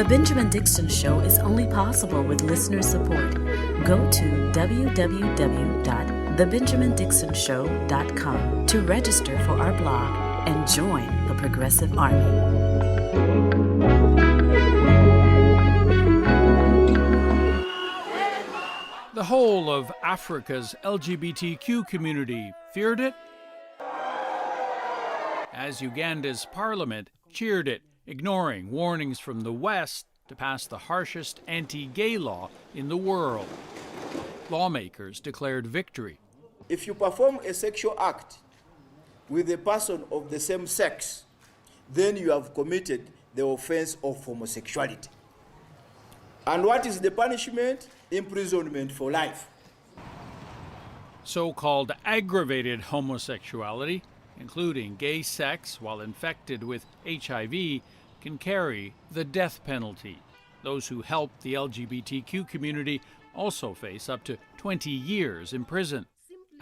The Benjamin Dixon Show is only possible with listener support. Go to www.thebenjamindixonshow.com to register for our blog and join the Progressive Army. The whole of Africa's LGBTQ community feared it, as Uganda's parliament cheered it, ignoring warnings from the West to pass the harshest anti-gay law in the world. Lawmakers declared victory. If you perform a sexual act with a person of the same sex, then you have committed the offense of homosexuality. And what is the punishment? Imprisonment for life. So-called aggravated homosexuality, including gay sex while infected with HIV, can carry the death penalty. Those who help the LGBTQ community also face up to 20 years in prison.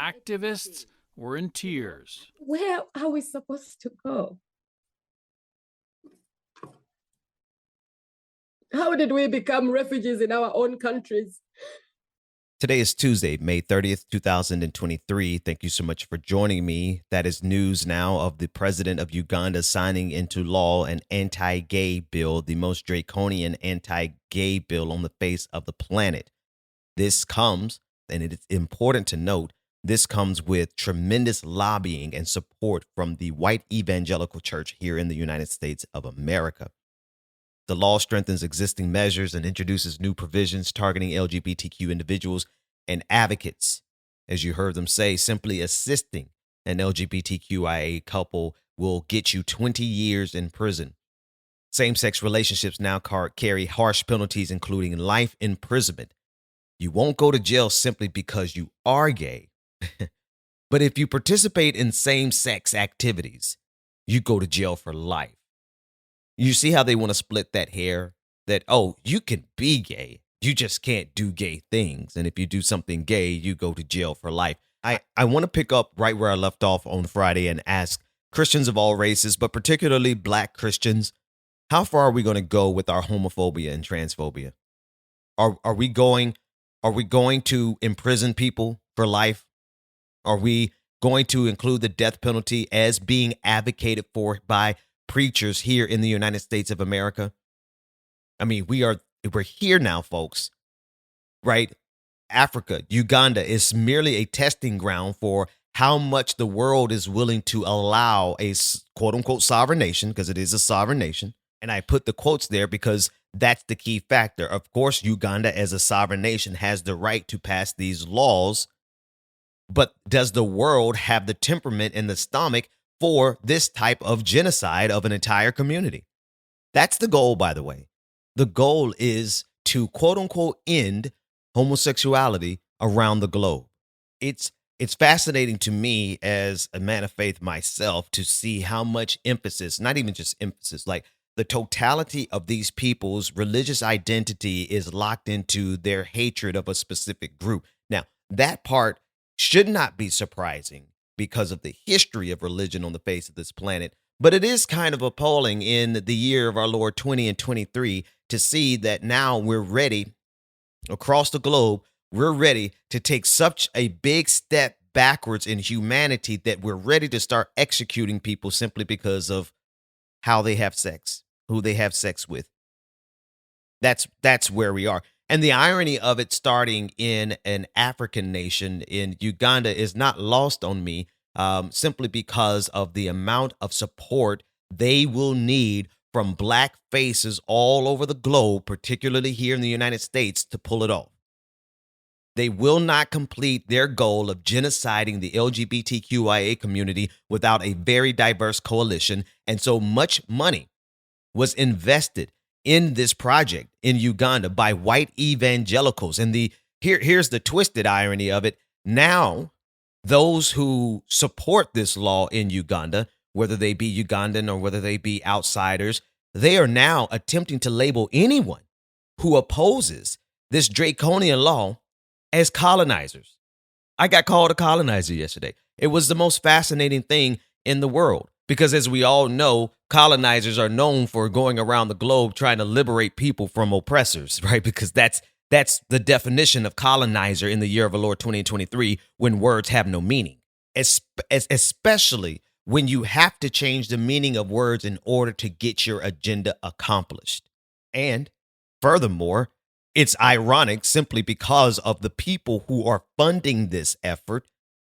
Activists were in tears. Where are we supposed to go? How did we become refugees in our own countries? Today is Tuesday, May 30th, 2023. Thank you so much for joining me. That is news now of the president of Uganda signing into law an anti-gay bill, the most draconian anti-gay bill on the face of the planet. This comes, and it is important to note, this comes with tremendous lobbying and support from the white evangelical church here in the United States of America. The law strengthens existing measures and introduces new provisions targeting LGBTQ individuals and advocates. As you heard them say, simply assisting an LGBTQIA couple will get you 20 years in prison. Same-sex relationships now carry harsh penalties, including life imprisonment. You won't go to jail simply because you are gay. But if you participate in same-sex activities, you go to jail for life. You see how they want to split that hair? That, oh, you can be gay. You just can't do gay things. And if you do something gay, you go to jail for life. I want to pick up right where I left off on Friday and ask Christians of all races, but particularly Black Christians, how far are we going to go with our homophobia and transphobia? Are we going to imprison people for life? Are we going to include the death penalty as being advocated for by preachers here in the United States of America? I mean, we're here now, folks, right? Africa, Uganda is merely a testing ground for how much the world is willing to allow a quote unquote sovereign nation, because it is a sovereign nation. And I put the quotes there because that's the key factor. Of course, Uganda as a sovereign nation has the right to pass these laws. But does the world have the temperament and the stomach for this type of genocide of an entire community? That's the goal, by the way. The goal is to, quote unquote, end homosexuality around the globe. It's fascinating to me as a man of faith myself to see how much emphasis, not even just emphasis, like the totality of these people's religious identity is locked into their hatred of a specific group. Now, that part should not be surprising because of the history of religion on the face of this planet. But it is kind of appalling in the year of our Lord 2023 to see that now we're ready across the globe. We're ready to take such a big step backwards in humanity that we're ready to start executing people simply because of how they have sex, who they have sex with. That's where we are. And the irony of it starting in an African nation in Uganda is not lost on me, simply because of the amount of support they will need from Black faces all over the globe, particularly here in the United States, to pull it off. They will not complete their goal of genociding the LGBTQIA community without a very diverse coalition. And so much money was invested in this project in Uganda by white evangelicals. And here's the twisted irony of it. Now, those who support this law in Uganda, whether they be Ugandan or whether they be outsiders, they are now attempting to label anyone who opposes this draconian law as colonizers. I got called a colonizer yesterday. It was the most fascinating thing in the world. Because as we all know, colonizers are known for going around the globe trying to liberate people from oppressors, right? Because that's the definition of colonizer in the year of our Lord 2023, when words have no meaning, especially when you have to change the meaning of words in order to get your agenda accomplished. And furthermore, it's ironic simply because of the people who are funding this effort,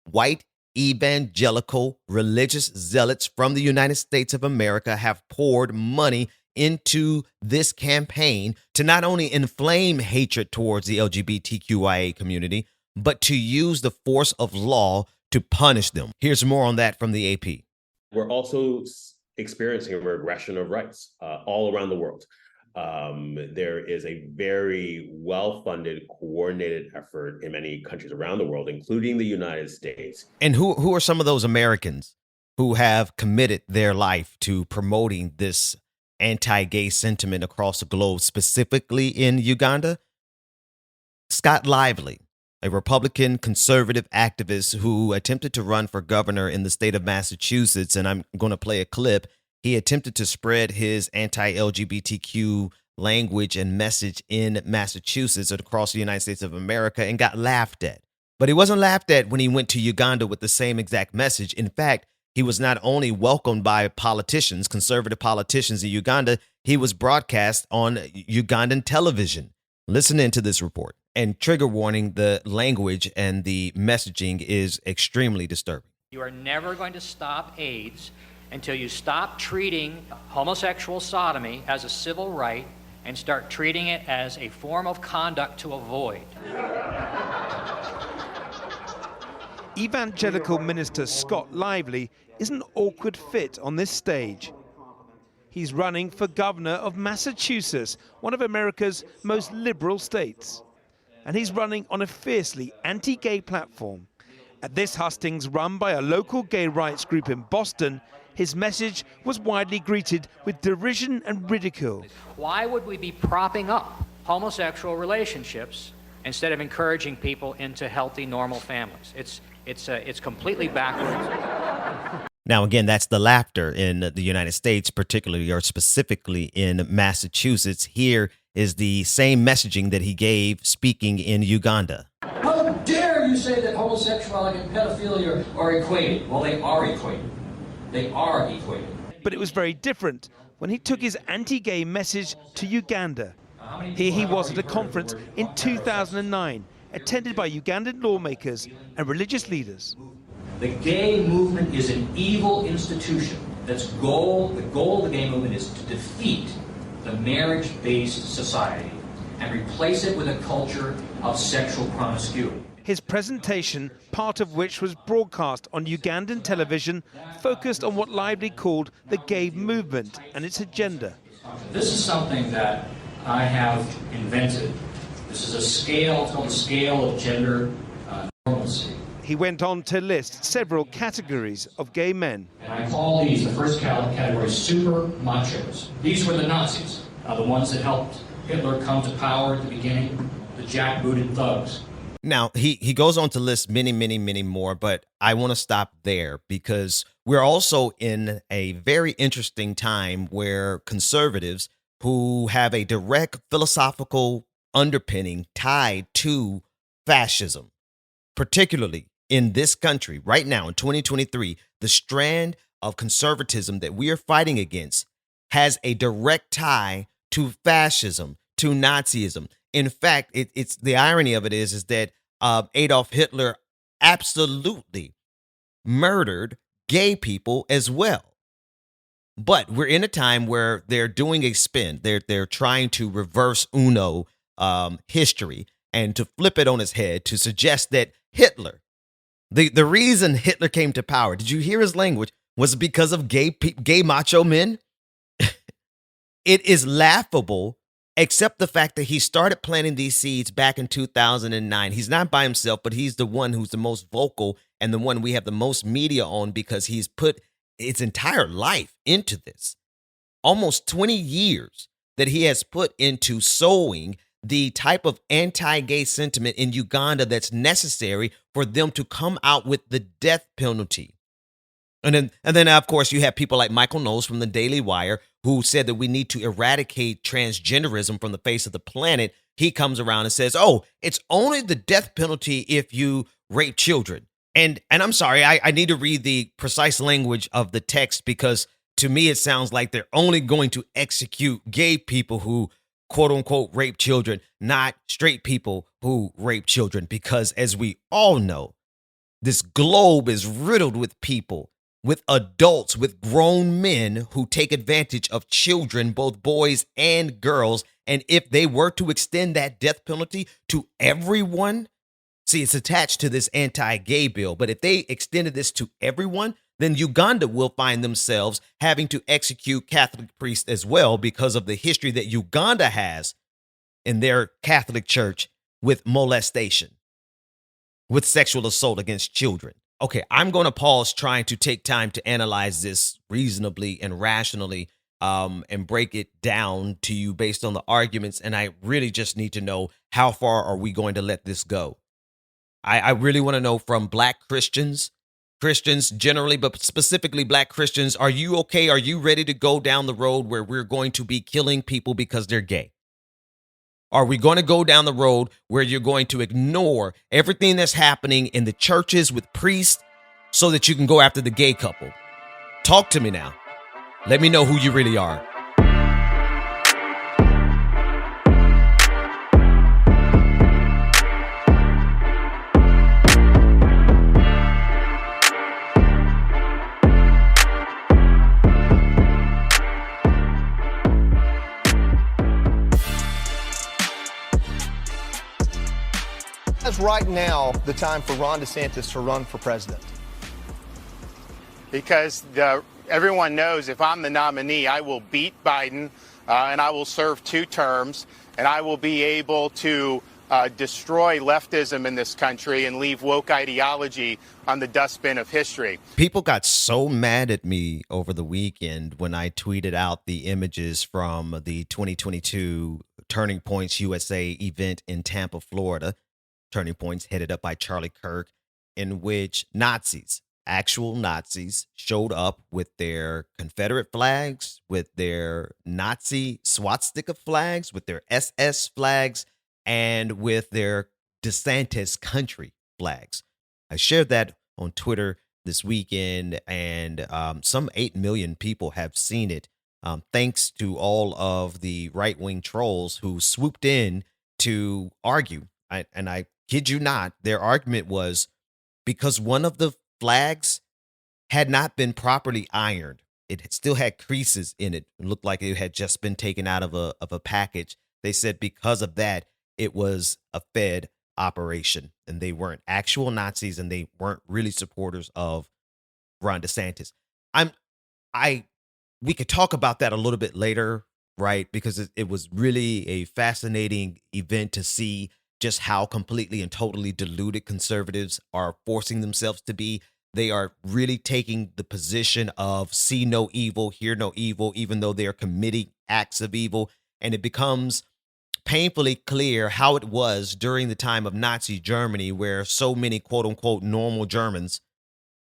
white evangelical religious zealots from the United States of America have poured money into this campaign to not only inflame hatred towards the LGBTQIA community, but to use the force of law to punish them. Here's more on that from the AP. We're also experiencing a regression of rights all around the world. There is a very well-funded, coordinated effort in many countries around the world, including the United States. And who are some of those Americans who have committed their life to promoting this anti-gay sentiment across the globe, specifically in Uganda? Scott Lively, a Republican conservative activist who attempted to run for governor in the state of Massachusetts, and I'm going to play a clip. He attempted to spread his anti-LGBTQ language and message in Massachusetts and across the United States of America and got laughed at. But he wasn't laughed at when he went to Uganda with the same exact message. In fact, he was not only welcomed by politicians, conservative politicians in Uganda, he was broadcast on Ugandan television. Listen into this report. And trigger warning, the language and the messaging is extremely disturbing. You are never going to stop AIDS until you stop treating homosexual sodomy as a civil right and start treating it as a form of conduct to avoid. Evangelical minister Scott Lively is an awkward fit on this stage. He's running for governor of Massachusetts, one of America's most liberal states. And he's running on a fiercely anti-gay platform. At this hustings run by a local gay rights group in Boston, his message was widely greeted with derision and ridicule. Why would we be propping up homosexual relationships instead of encouraging people into healthy, normal families? It's completely backwards. Now, again, that's the laughter in the United States, particularly or specifically in Massachusetts. Here is the same messaging that he gave speaking in Uganda. How dare you say that homosexuality and pedophilia are equated? Well, they are equated. They are equated. But it was very different when he took his anti-gay message to Uganda. Here he was at a conference in 2009, attended by Ugandan lawmakers and religious leaders. The gay movement is an evil institution. The goal of the gay movement is to defeat the marriage-based society and replace it with a culture of sexual promiscuity. His presentation, part of which was broadcast on Ugandan television, focused on what Lively called the gay movement and its agenda. This is something that I have invented. This is a scale, it's called the scale of gender normalcy. He went on to list several categories of gay men. And I call these, the first category, super machos. These were the Nazis, the ones that helped Hitler come to power at the beginning, the jackbooted thugs. Now, he goes on to list many, many, many more, but I want to stop there because we're also in a very interesting time where conservatives who have a direct philosophical underpinning tied to fascism, particularly in this country right now in 2023, the strand of conservatism that we are fighting against has a direct tie to fascism, to Nazism. In fact, it's the irony of it is that Adolf Hitler absolutely murdered gay people as well. But we're in a time where they're doing a spin. They're trying to reverse history and to flip it on its head to suggest that Hitler, the reason Hitler came to power, did you hear his language, was because of gay macho men? It is laughable, except the fact that he started planting these seeds back in 2009. He's not by himself, but he's the one who's the most vocal and the one we have the most media on because he's put his entire life into this. Almost 20 years that he has put into sowing the type of anti-gay sentiment in Uganda that's necessary for them to come out with the death penalty. And then of course you have people like Michael Knowles from the Daily Wire who said that we need to eradicate transgenderism from the face of the planet. He comes around and says, "Oh, it's only the death penalty if you rape children." And I'm sorry, I need to read the precise language of the text because to me it sounds like they're only going to execute gay people who quote unquote rape children, not straight people who rape children, because as we all know, this globe is riddled with people, with adults, with grown men who take advantage of children, both boys and girls. And if they were to extend that death penalty to everyone, see, it's attached to this anti-gay bill, but if they extended this to everyone, then Uganda will find themselves having to execute Catholic priests as well because of the history that Uganda has in their Catholic church with molestation, with sexual assault against children. Okay, I'm going to pause trying to take time to analyze this reasonably and rationally and break it down to you based on the arguments. And I really just need to know, how far are we going to let this go? I really want to know from Black Christians generally, but specifically Black Christians, are you okay? Are you ready to go down the road where we're going to be killing people because they're gay? Are we going to go down the road where you're going to ignore everything that's happening in the churches with priests so that you can go after the gay couple? Talk to me now. Let me know who you really are. Is right now the time for Ron DeSantis to run for president? Because everyone knows if I'm the nominee, I will beat Biden and I will serve 2 terms and I will be able to destroy leftism in this country and leave woke ideology on the dustbin of history. People got so mad at me over the weekend when I tweeted out the images from the 2022 Turning Points USA event in Tampa, Florida. Turning Points headed up by Charlie Kirk, in which Nazis, actual Nazis, showed up with their Confederate flags, with their Nazi swastika flags, with their SS flags, and with their DeSantis country flags. I shared that on Twitter this weekend, and some 8 million people have seen it, thanks to all of the right-wing trolls who swooped in to argue. And I kid you not, their argument was because one of the flags had not been properly ironed. It still had creases in it. It looked like it had just been taken out of a package. They said because of that, it was a Fed operation and they weren't actual Nazis and they weren't really supporters of Ron DeSantis. We could talk about that a little bit later, right? Because it was really a fascinating event to see just how completely and totally deluded conservatives are forcing themselves to be. They are really taking the position of see no evil, hear no evil, even though they are committing acts of evil. And it becomes painfully clear how it was during the time of Nazi Germany, where so many quote unquote normal Germans,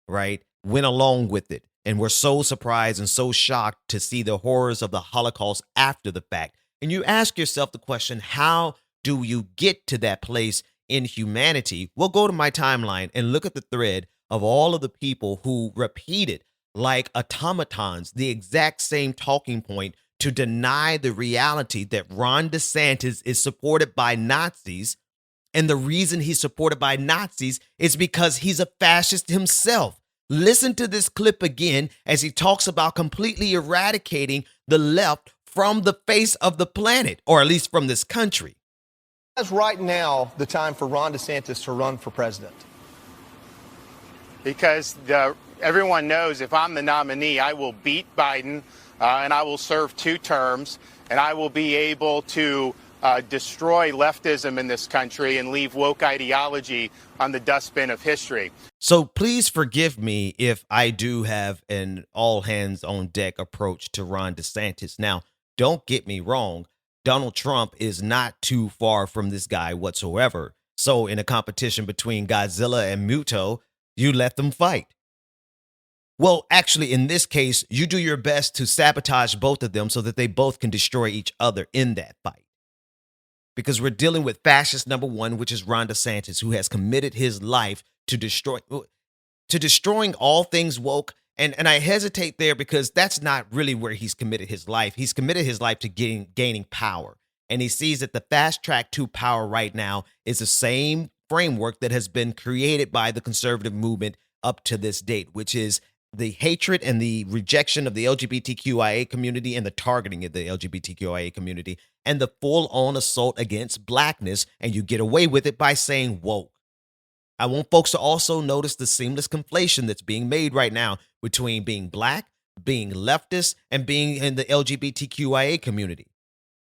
right, went along with it and were so surprised and so shocked to see the horrors of the Holocaust after the fact. And you ask yourself the question, how do you get to that place in humanity? Well, go to my timeline and look at the thread of all of the people who repeated like automatons the exact same talking point to deny the reality that Ron DeSantis is supported by Nazis. And the reason he's supported by Nazis is because he's a fascist himself. Listen to this clip again as he talks about completely eradicating the left from the face of the planet, or at least from this country. Is right now the time for Ron DeSantis to run for president? Because everyone knows if I'm the nominee, I will beat Biden and I will serve 2 terms and I will be able to destroy leftism in this country and leave woke ideology on the dustbin of history. So please forgive me if I do have an all hands on deck approach to Ron DeSantis. Now, don't get me wrong. Donald Trump is not too far from this guy whatsoever. So in a competition between Godzilla and Muto, you let them fight. Well, actually, in this case, you do your best to sabotage both of them so that they both can destroy each other in that fight. Because we're dealing with fascist number one, which is Ron DeSantis, who has committed his life to destroying all things woke. And I hesitate there because that's not really where he's committed his life. He's committed his life to gaining power. And he sees that the fast track to power right now is the same framework that has been created by the conservative movement up to this date, which is the hatred and the rejection of the LGBTQIA community and the targeting of the LGBTQIA community and the full-on assault against blackness. And you get away with it by saying woke. I want folks to also notice the seamless conflation that's being made right now between being black, being leftist, and being in the LGBTQIA community.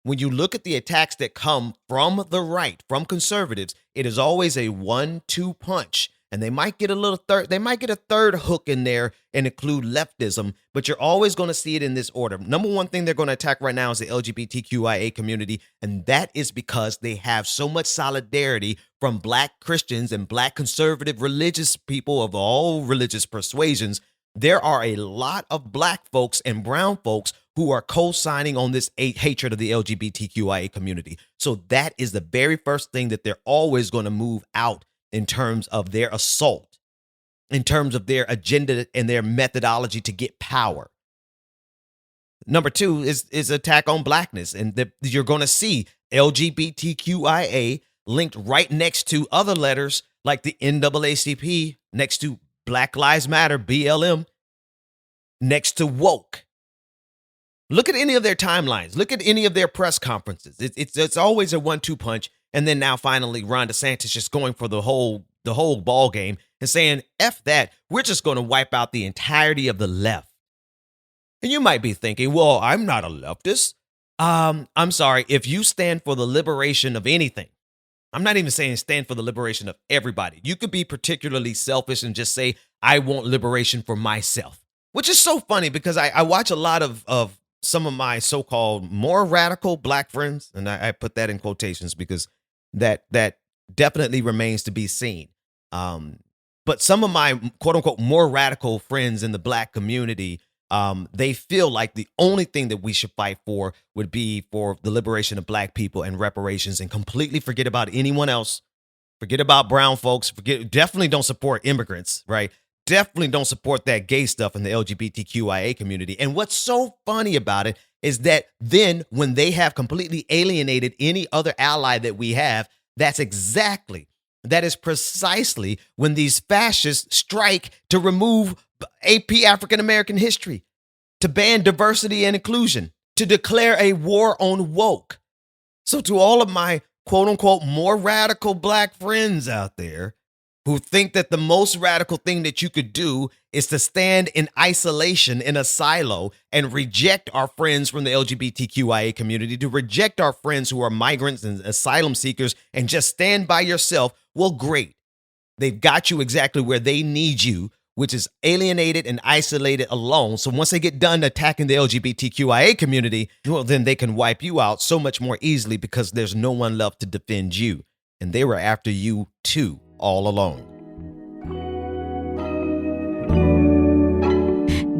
When you look at the attacks that come from the right, from conservatives, it is always a 1-2 punch. And they might get a third hook in there and include leftism, but you're always going to see it in this order. Number one thing they're going to attack right now is the LGBTQIA community, and that is because they have so much solidarity from black Christians and black conservative religious people of all religious persuasions. There are a lot of black folks and brown folks who are co-signing on this hatred of the LGBTQIA community. So that is the very first thing that they're always going to move out in terms of their assault, in terms of their agenda and their methodology to get power. Number two is attack on blackness. And you're going to see LGBTQIA linked right next to other letters like the NAACP, next to Black Lives Matter, BLM, next to woke. Look at any of their timelines. Look at any of their press conferences. It's always a 1-2 punch. And then now finally Ron DeSantis just going for the whole ball game and saying, F that, we're just going to wipe out the entirety of the left. And you might be thinking, well, I'm not a leftist. I'm sorry, if you stand for the liberation of anything, I'm not even saying stand for the liberation of everybody. You could be particularly selfish and just say, I want liberation for myself, which is so funny because I watch a lot of some of my so-called more radical black friends, and I put that in quotations because that definitely remains to be seen. But some of my quote unquote more radical friends in the black community, they feel like the only thing that we should fight for would be for the liberation of black people and reparations, and completely forget about anyone else. Forget about brown folks. Definitely don't support immigrants, right? Definitely don't support that gay stuff in the LGBTQIA community. And what's so funny about it is that then when they have completely alienated any other ally that we have, that is precisely when these fascists strike to remove AP African American history, to ban diversity and inclusion, to declare a war on woke. So to all of my quote unquote more radical black friends out there who think that the most radical thing that you could do is to stand in isolation in a silo and reject our friends from the LGBTQIA community, to reject our friends who are migrants and asylum seekers and just stand by yourself, well, great. They've got you exactly where they need you, which is alienated and isolated alone. So once they get done attacking the LGBTQIA community, well, then they can wipe you out so much more easily because there's no one left to defend you. And they were after you too, all along.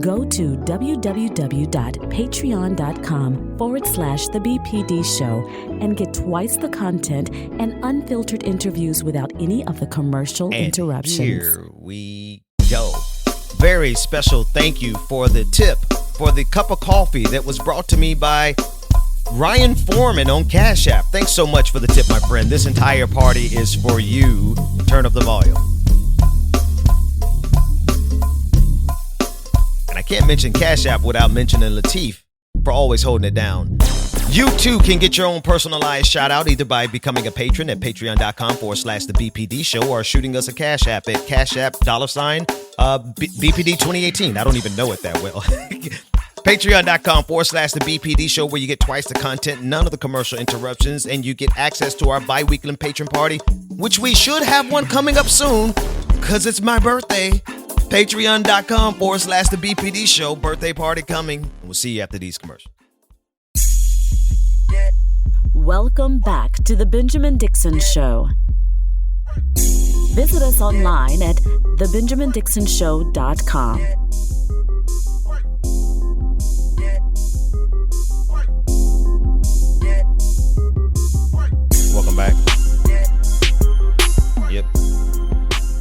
Go to www.patreon.com/The BPD Show and get twice the content and unfiltered interviews without any of the commercial interruptions. Here we go. Very special thank you for the tip for the cup of coffee that was brought to me by Ryan Foreman on Cash App. Thanks so much for the tip, my friend. This entire party is for you. Turn up the volume. And I can't mention Cash App without mentioning Lateef for always holding it down. You too can get your own personalized shout out either by becoming a patron at patreon.com/The BPD Show or shooting us a Cash App at Cash App $BPD 2018. I don't even know it that well. Patreon.com/The BPD Show, where you get twice the content, none of the commercial interruptions, and you get access to our bi-weekly patron party, which we should have one coming up soon because it's my birthday. Patreon.com/The BPD Show, birthday party coming. We'll see you after these commercials. Welcome back to The Benjamin Dixon Show. Visit us online at thebenjamindixonshow.com.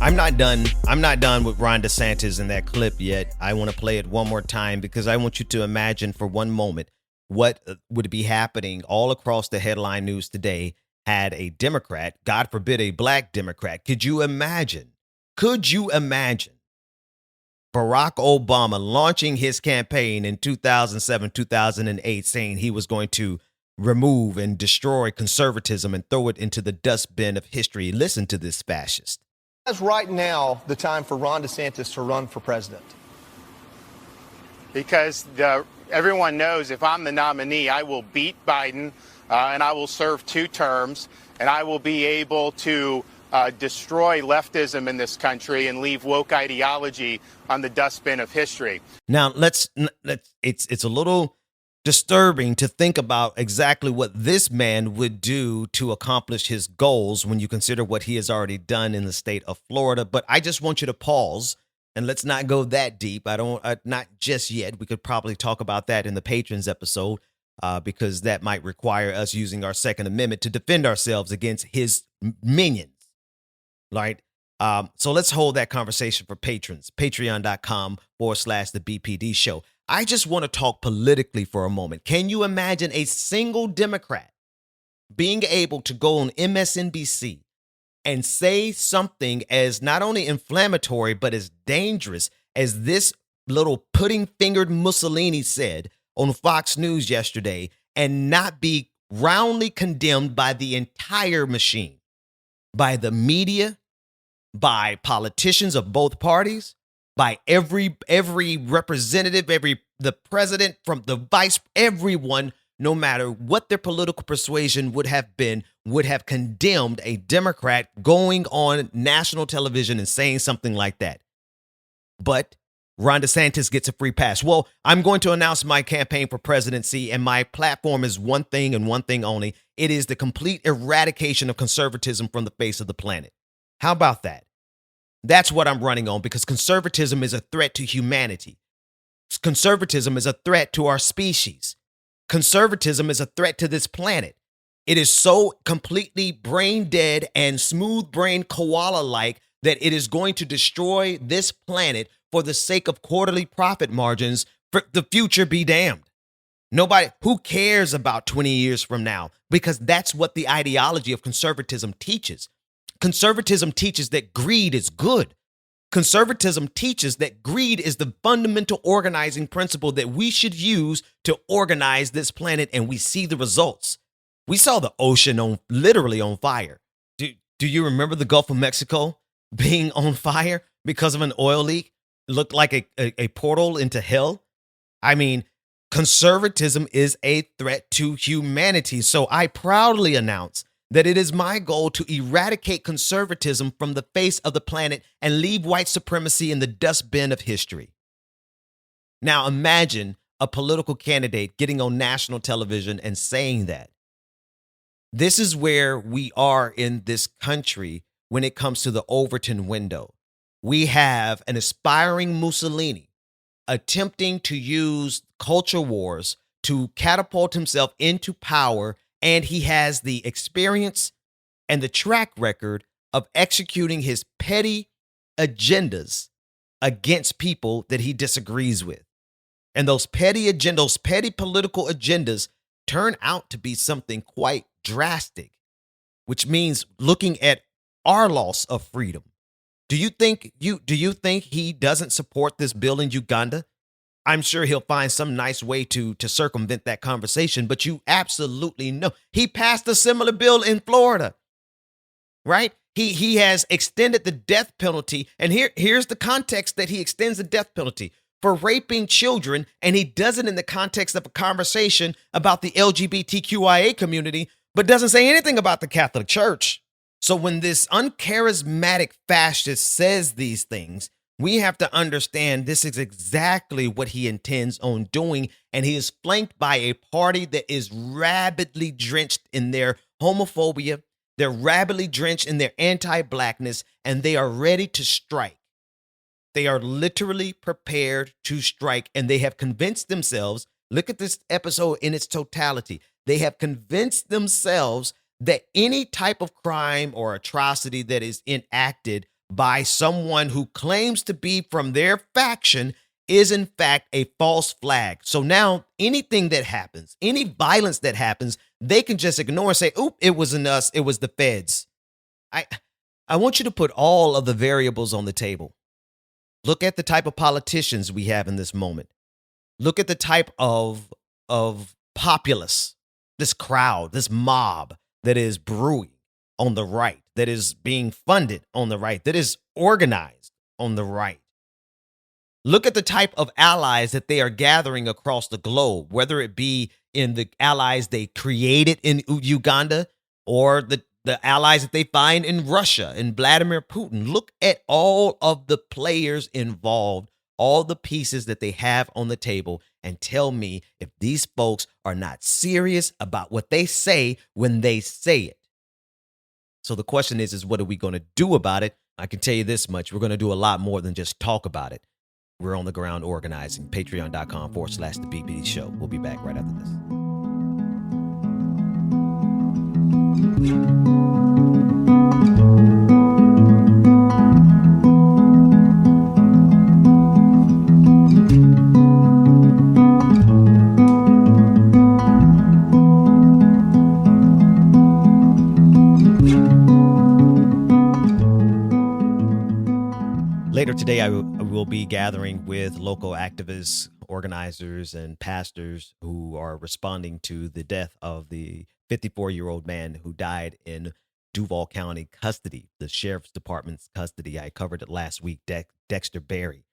I'm not done. I'm not done with Ron DeSantis in that clip yet. I want to play it one more time because I want you to imagine for one moment what would be happening all across the headline news today had a Democrat, God forbid a black Democrat. Could you imagine? Could you imagine Barack Obama launching his campaign in 2007, 2008, saying he was going to remove and destroy conservatism and throw it into the dustbin of history? Listen to this fascist. Is right now the time for Ron DeSantis to run for president? Because everyone knows if I'm the nominee, I will beat Biden and I will serve 2 terms and I will be able to destroy leftism in this country and leave woke ideology on the dustbin of history. Now, it's a little disturbing to think about exactly what this man would do to accomplish his goals when you consider what he has already done in the state of Florida. But I just want you to pause and let's not go that deep. Not just yet. We could probably talk about that in the patrons episode because that might require us using our Second Amendment to defend ourselves against his minions. Right. So let's hold that conversation for patrons. Patreon.com/the BPD show. I just want to talk politically for a moment. Can you imagine a single Democrat being able to go on MSNBC and say something as not only inflammatory, but as dangerous as this little pudding-fingered Mussolini said on Fox News yesterday and not be roundly condemned by the entire machine, by the media, by politicians of both parties, by every representative, the president, from the vice, everyone, no matter what their political persuasion would have been, would have condemned a Democrat going on national television and saying something like that. But Ron DeSantis gets a free pass. Well, I'm going to announce my campaign for presidency, and my platform is one thing and one thing only. It is the complete eradication of conservatism from the face of the planet. How about that? That's what I'm running on, because conservatism is a threat to humanity. Conservatism is a threat to our species. Conservatism is a threat to this planet. It is so completely brain dead and smooth brain koala-like that it is going to destroy this planet for the sake of quarterly profit margins. For the future be damned. Nobody who cares about 20 years from now, because that's what the ideology of conservatism teaches. Conservatism teaches that greed is good. Conservatism teaches that greed is the fundamental organizing principle that we should use to organize this planet, and we see the results. We saw the ocean literally on fire. Do you remember the Gulf of Mexico being on fire because of an oil leak? It looked like a portal into hell. I mean, conservatism is a threat to humanity. So I proudly announce that it is my goal to eradicate conservatism from the face of the planet and leave white supremacy in the dustbin of history. Now imagine a political candidate getting on national television and saying that. This is where we are in this country when it comes to the Overton window. We have an aspiring Mussolini attempting to use culture wars to catapult himself into power, and he has the experience and the track record of executing his petty agendas against people that he disagrees with. And those petty political agendas turn out to be something quite drastic, which means looking at our loss of freedom. Do you think he doesn't support this bill in Uganda? I'm sure he'll find some nice way to circumvent that conversation, but you absolutely know he passed a similar bill in Florida, right? He has extended the death penalty, and here's the context that he extends the death penalty for raping children, and he does it in the context of a conversation about the LGBTQIA community, but doesn't say anything about the Catholic Church. So when this uncharismatic fascist says these things, we have to understand this is exactly what he intends on doing, and he is flanked by a party that is rabidly drenched in their homophobia. They're rabidly drenched in their anti-blackness, and they are ready to strike. They are literally prepared to strike, and they have convinced themselves, look at this episode in its totality, they have convinced themselves that any type of crime or atrocity that is enacted by someone who claims to be from their faction is in fact a false flag. So now anything that happens, any violence that happens, they can just ignore and say, oop, it wasn't us, it was the feds. I want you to put all of the variables on the table. Look at the type of politicians we have in this moment. Look at the type of populace, this crowd, this mob that is brewing on the right, that is being funded on the right, that is organized on the right. Look at the type of allies that they are gathering across the globe, whether it be in the allies they created in Uganda or the allies that they find in Russia and Vladimir Putin. Look at all of the players involved, all the pieces that they have on the table, and tell me if these folks are not serious about what they say when they say it. So the question is what are we going to do about it? I can tell you this much. We're going to do a lot more than just talk about it. We're on the ground organizing. Patreon.com/The BPD Show. We'll be back right after this. Later today, I will be gathering with local activists, organizers, and pastors who are responding to the death of the 54-year-old man who died in Duval County custody, the sheriff's department's custody. I covered it last week. Dexter Berry,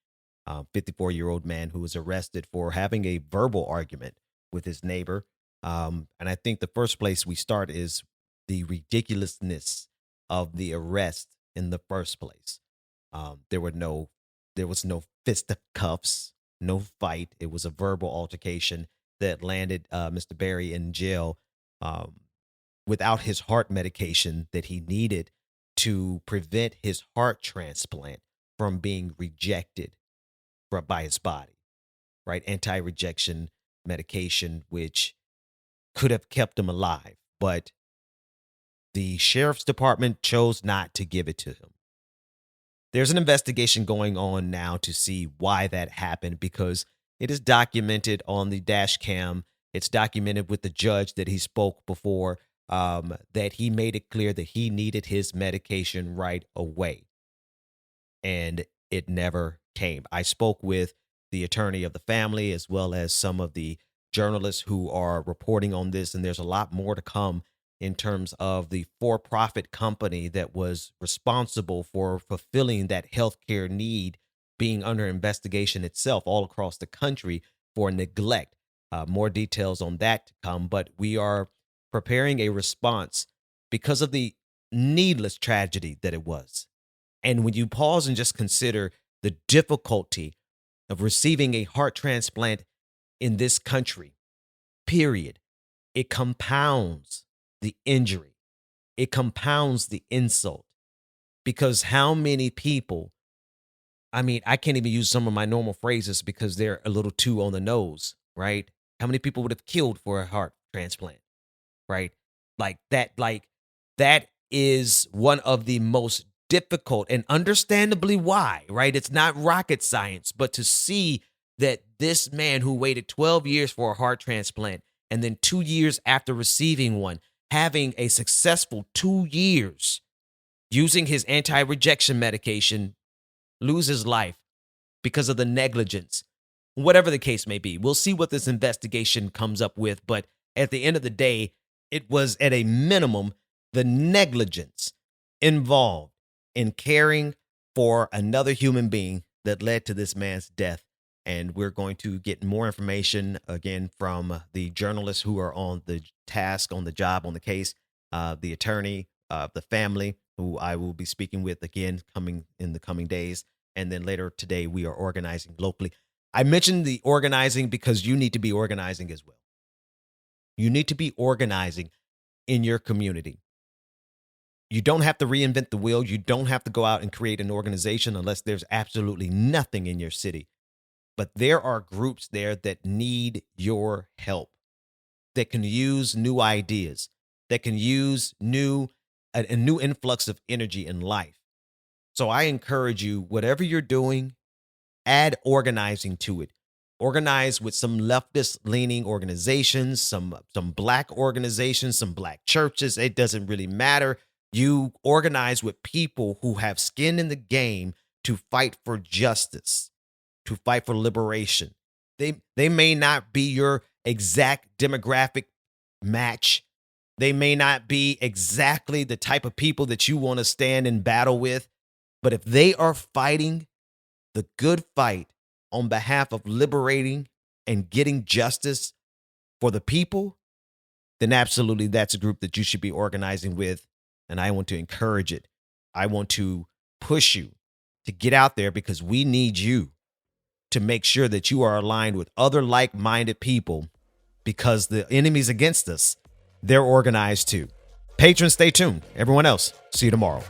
54-year-old man who was arrested for having a verbal argument with his neighbor. And I think the first place we start is the ridiculousness of the arrest in the first place. There was no fisticuffs, no fight. It was a verbal altercation that landed Mr. Berry in jail without his heart medication that he needed to prevent his heart transplant from being rejected by his body, right? Anti-rejection medication, which could have kept him alive, but the sheriff's department chose not to give it to him. There's an investigation going on now to see why that happened, because it is documented on the dash cam. It's documented with the judge that he spoke before, that he made it clear that he needed his medication right away. And it never came. I spoke with the attorney of the family as well as some of the journalists who are reporting on this, and there's a lot more to come in terms of the for-profit company that was responsible for fulfilling that healthcare need being under investigation itself all across the country for neglect. More details on that to come, but we are preparing a response because of the needless tragedy that it was. And when you pause and just consider the difficulty of receiving a heart transplant in this country, period, it compounds the injury. It compounds the insult, because how many people, I mean, I can't even use some of my normal phrases because they're a little too on the nose, right? How many people would have killed for a heart transplant, right? Like that is one of the most difficult, and understandably why, right? It's not rocket science, but to see that this man who waited 12 years for a heart transplant and then 2 years after receiving one, having a successful 2 years using his anti-rejection medication, lose his life because of the negligence, whatever the case may be. We'll see what this investigation comes up with, but at the end of the day, it was at a minimum the negligence involved in caring for another human being that led to this man's death. And we're going to get more information again from the journalists who are on the task, on the job, on the case, the attorney, the family, who I will be speaking with again coming in the coming days. And then later today, we are organizing locally. I mentioned the organizing because you need to be organizing as well. You need to be organizing in your community. You don't have to reinvent the wheel. You don't have to go out and create an organization unless there's absolutely nothing in your city. But there are groups there that need your help, that can use new ideas, that can use a new influx of energy in life. So I encourage you, whatever you're doing, add organizing to it. Organize with some leftist leaning organizations, some black organizations, some black churches. It doesn't really matter. You organize with people who have skin in the game to fight for justice, to fight for liberation. They may not be your exact demographic match. They may not be exactly the type of people that you want to stand in battle with. But if they are fighting the good fight on behalf of liberating and getting justice for the people, then absolutely that's a group that you should be organizing with. And I want to encourage it. I want to push you to get out there because we need you to make sure that you are aligned with other like-minded people because the enemies against us, they're organized too. Patrons, stay tuned. Everyone else, see you tomorrow.